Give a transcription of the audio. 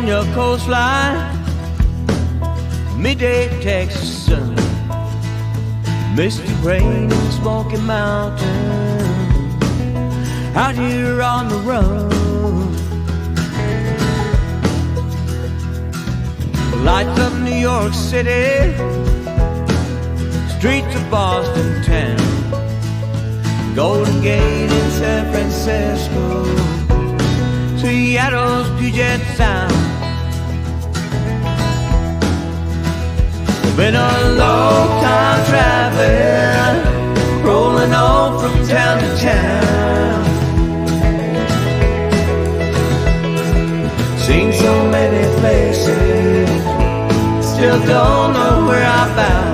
California coastline, midday Texas sun, misty rain in Smoky Mountain, out here on the run. Lights of New York City, streets of Boston town, Golden Gate in San Francisco, Seattle's Puget Sound. Been a long time traveling, rolling on from town to town. Seen so many places, still don't know where I found.